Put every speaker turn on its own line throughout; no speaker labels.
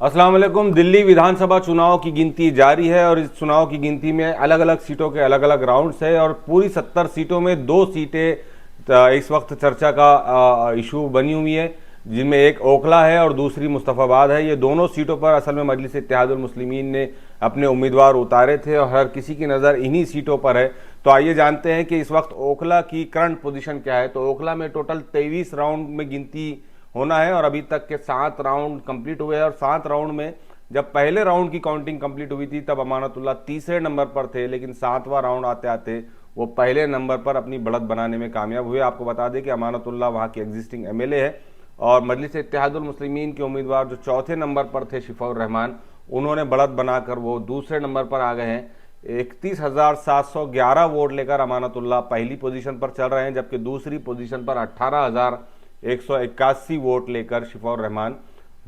अस्सलाम वालेकुम। दिल्ली विधानसभा चुनाव की गिनती जारी है और इस चुनाव की गिनती में अलग अलग सीटों के अलग अलग राउंड्स है और पूरी 70 सीटों में 2 सीटें इस वक्त चर्चा का इशू बनी हुई है, जिनमें एक ओखला है और दूसरी मुस्तफ़ाबाद है। ये दोनों सीटों पर असल में मजलिस इत्तेहादुल मुस्लिमीन ने अपने उम्मीदवार उतारे थे और हर किसी की नज़र इन्हीं सीटों पर है। तो आइए जानते हैं कि इस वक्त ओखला की करंट पोजीशन क्या है। तो ओखला में टोटल 23 राउंड में गिनती होना है और अभी तक के 7 राउंड कंप्लीट हुए हैं और 7 राउंड में जब पहले राउंड की काउंटिंग कंप्लीट हुई थी तब अमानतुल्लाह तीसरे नंबर पर थे, लेकिन 7वां राउंड आते आते वो पहले नंबर पर अपनी बढ़त बनाने में कामयाब हुए। आपको बता दें कि अमानतुल्लाह वहाँ की एग्जिस्टिंग एमएलए है और मजलिस इत्तेहादुल मुस्लिमीन के उम्मीदवार जो चौथे नंबर पर थे शिफाउर रहमान, उन्होंने बढ़त बनाकर वो दूसरे नंबर पर आ गए हैं। 31,711 वोट लेकर अमानतुल्लाह पहली पोजीशन पर चल रहे हैं, जबकि दूसरी पोजीशन पर 18,181 वोट लेकर शिफाउर रहमान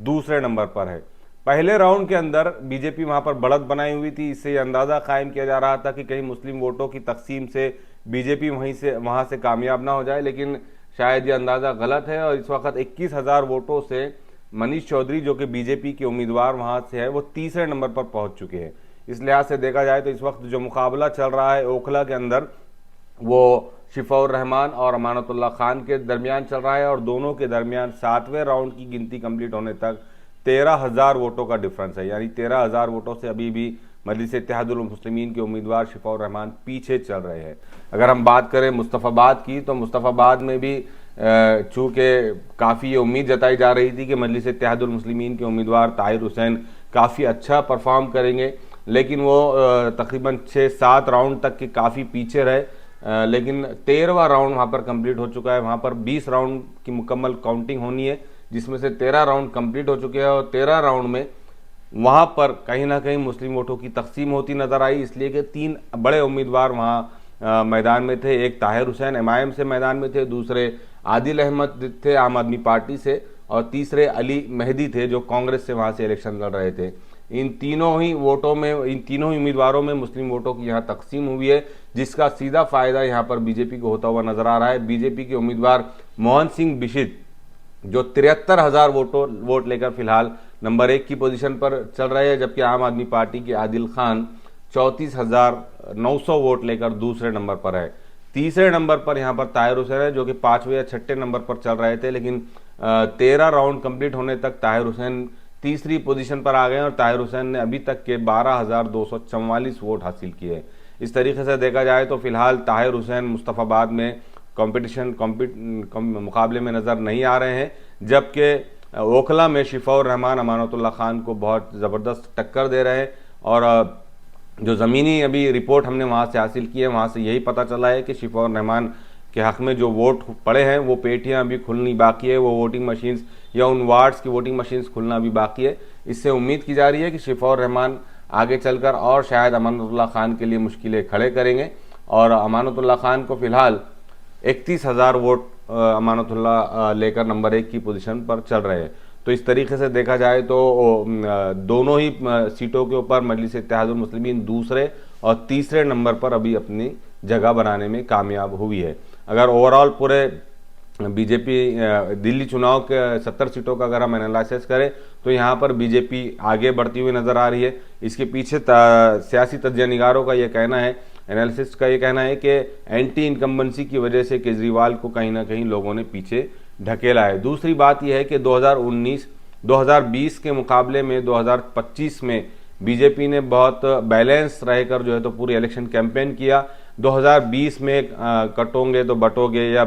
दूसरे नंबर पर है। पहले राउंड के अंदर बीजेपी वहां पर बढ़त बनाई हुई थी। इससे यह अंदाजा कायम किया जा रहा था कि कहीं मुस्लिम वोटों की तकसीम से बीजेपी वहां से कामयाब ना हो जाए, लेकिन शायद यह अंदाजा गलत है और इस वक्त 21,000 वोटों से मनीष चौधरी जो कि बीजेपी के उम्मीदवार वहां से है वो तीसरे नंबर पर पहुंच चुके हैं। इस लिहाज से देखा जाए तो इस वक्त जो मुकाबला चल रहा है ओखला के अंदर वो शिफाउर रहमान और अमानतुल्लाह खान के दरमियान चल रहा है और दोनों के दरमियान 7वें राउंड की गिनती कंप्लीट होने तक 13,000 वोटों का डिफरेंस है। यानी 13,000 वोटों से अभी भी मजलिस इत्तेहादुल मुस्लिमीन के उम्मीदवार शिफाउर रहमान पीछे चल रहे हैं। अगर हम बात करें मुस्तफ़ाबाद की तो मुस्तफ़ाबाद में भी चूँकि काफ़ी ये उम्मीद जताई जा रही थी कि मजलिस इत्तेहादुल मुस्लिमीन के उम्मीदवार ताहिर हुसैन काफ़ी अच्छा परफॉर्म करेंगे, लेकिन वो तकरीबन 6-7 राउंड तक के काफ़ी पीछे रहे। लेकिन 13वां राउंड वहाँ पर कंप्लीट हो चुका है। वहाँ पर 20 राउंड की मुकम्मल काउंटिंग होनी है, जिसमें से 13 राउंड कंप्लीट हो चुके हैं और 13 राउंड में वहाँ पर कहीं ना कहीं मुस्लिम वोटों की तकसीम होती नजर आई, इसलिए कि 3 बड़े उम्मीदवार वहाँ मैदान में थे। एक ताहिर हुसैन एमआईएम से मैदान में थे, दूसरे आदिल अहमद थे आम आदमी पार्टी से और तीसरे अली मेहदी थे जो कांग्रेस से वहाँ से इलेक्शन लड़ रहे थे। इन तीनों ही उम्मीदवारों में मुस्लिम वोटों की यहाँ तकसीम हुई है, जिसका सीधा फायदा यहाँ पर बीजेपी को होता हुआ नजर आ रहा है। बीजेपी के उम्मीदवार मोहन सिंह बिशित जो 73,000 वोट लेकर फिलहाल नंबर 1 की पोजीशन पर चल रहे हैं, जबकि आम आदमी पार्टी के आदिल खान 34,900 वोट लेकर दूसरे नंबर पर है। तीसरे नंबर पर यहाँ पर ताहिर हुसैन है जो कि 5वें या 6ठे नंबर पर चल रहे थे, लेकिन 13 राउंड कंप्लीट होने तक ताहिर हुसैन तीसरी पोजीशन पर आ गए और ताहिर हुसैन ने अभी तक के 12,244 वोट हासिल किए। इस तरीके से देखा जाए तो फिलहाल ताहिर हुसैन मुस्तफ़ाबाद में मुकाबले में नज़र नहीं आ रहे हैं, जबकि ओखला में शिफाउर रहमान अमानतुल्लाह खान को बहुत ज़बरदस्त टक्कर दे रहे हैं। और जो ज़मीनी अभी रिपोर्ट हमने वहाँ से हासिल की है, वहाँ से यही पता चला है कि शिफाउर रहमान के हक़ में जो वोट पड़े हैं वो पेटियाँ अभी खुलनी बाकी है, वो वोटिंग मशीन्स या उन वार्ड्स की वोटिंग मशीन्स खुलना भी बाकी है। इससे उम्मीद की जा रही है कि शिफाउर रहमान आगे चलकर और शायद अमानतुल्लाह खान के लिए मुश्किलें खड़े करेंगे और अमानतुल्लाह खान को फिलहाल 31,000 वोट अमानतुल्लाह लेकर नंबर 1 की पोजीशन पर चल रहे हैं। तो इस तरीके से देखा जाए तो दोनों ही सीटों के ऊपर मजलिस इत्तेहादुल मुस्लिमीन दूसरे और तीसरे नंबर पर अभी अपनी जगह बनाने में कामयाब हुई है। अगर ओवरऑल पूरे बीजेपी दिल्ली चुनाव के 70 सीटों का अगर हम एनालिसिस करें तो यहाँ पर बीजेपी आगे बढ़ती हुई नज़र आ रही है। इसके पीछे सियासी तज्ज़ियानिगारों का ये कहना है, एनालिसिस्ट का ये कहना है कि एंटी इनकम्बेंसी की वजह से केजरीवाल को कहीं ना कहीं लोगों ने पीछे ढकेला है। दूसरी बात यह है कि 2019-2020 के मुकाबले में 2025 में बीजेपी ने बहुत बैलेंस रहकर जो है तो पूरी इलेक्शन कैंपेन किया। 2020 में कटोगे तो बटोगे या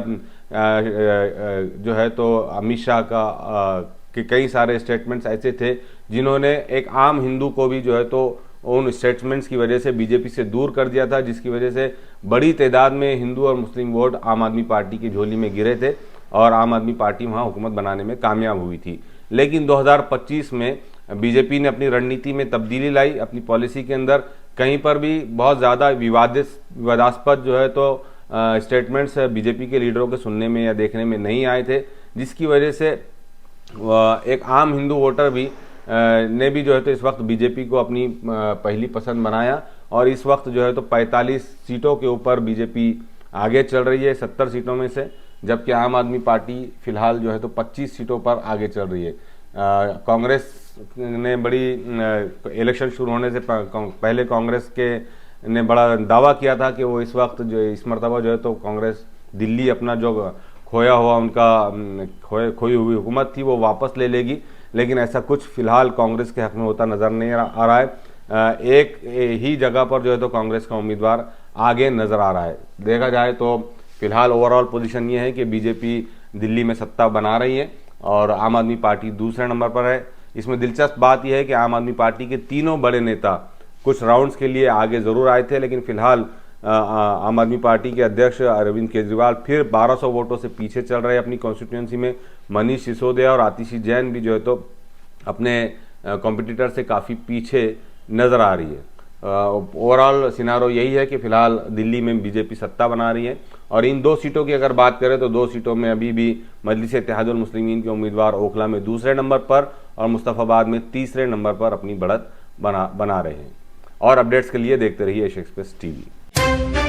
जो है तो अमित शाह के कई सारे स्टेटमेंट्स ऐसे थे जिन्होंने एक आम हिंदू को भी जो है तो उन स्टेटमेंट्स की वजह से बीजेपी से दूर कर दिया था, जिसकी वजह से बड़ी तादाद में हिंदू और मुस्लिम वोट आम आदमी पार्टी की झोली में गिरे थे और आम आदमी पार्टी वहां हुकूमत बनाने में कामयाब हुई थी। लेकिन 2025 में बीजेपी ने अपनी रणनीति में तब्दीली लाई, अपनी पॉलिसी के अंदर कहीं पर भी बहुत ज़्यादा विवादास्पद जो है तो स्टेटमेंट्स बीजेपी के लीडरों के सुनने में या देखने में नहीं आए थे, जिसकी वजह से एक आम हिंदू वोटर भी ने भी जो है तो इस वक्त बीजेपी को अपनी पहली पसंद बनाया और इस वक्त जो है तो 45 सीटों के ऊपर बीजेपी आगे चल रही है 70 सीटों में से, जबकि आम आदमी पार्टी फिलहाल जो है तो 25 सीटों पर आगे चल रही है। कांग्रेस ने बड़ी इलेक्शन शुरू होने से पहले कांग्रेस के ने बड़ा दावा किया था कि वो इस वक्त जो इस मरतबा जो है तो कांग्रेस दिल्ली अपना जो खोया हुआ उनका खोई हुई हुकूमत थी वो वापस ले लेगी, लेकिन ऐसा कुछ फिलहाल कांग्रेस के हक में होता नज़र नहीं आ रहा है। एक ही जगह पर जो है तो कांग्रेस का उम्मीदवार आगे नज़र आ रहा है। देखा जाए तो फिलहाल ओवरऑल पोजीशन ये है कि बीजेपी दिल्ली में सत्ता बना रही है और आम आदमी पार्टी दूसरे नंबर पर है। इसमें दिलचस्प बात यह है कि आम आदमी पार्टी के तीनों बड़े नेता कुछ राउंड्स के लिए आगे ज़रूर आए थे, लेकिन फिलहाल आम आदमी पार्टी के अध्यक्ष अरविंद केजरीवाल फिर 1200 वोटों से पीछे चल रहे हैं अपनी कॉन्स्टिट्यूंसी में। मनीष सिसोदिया और आतिशी जैन भी जो है तो अपने कॉम्पिटिटर से काफ़ी पीछे नज़र आ रही है। ओवरऑल सिनारो यही है कि फिलहाल दिल्ली में बीजेपी सत्ता बना रही है और इन 2 सीटों की अगर बात करें तो 2 सीटों में अभी भी मजलिस-ए-इत्तेहादुल मुस्लिमीन के उम्मीदवार ओखला में दूसरे नंबर पर और मुस्तफ़ाबाद में तीसरे नंबर पर अपनी बढ़त बना रहे हैं। और अपडेट्स के लिए देखते रहिए एशिया एक्सप्रेस टीवी।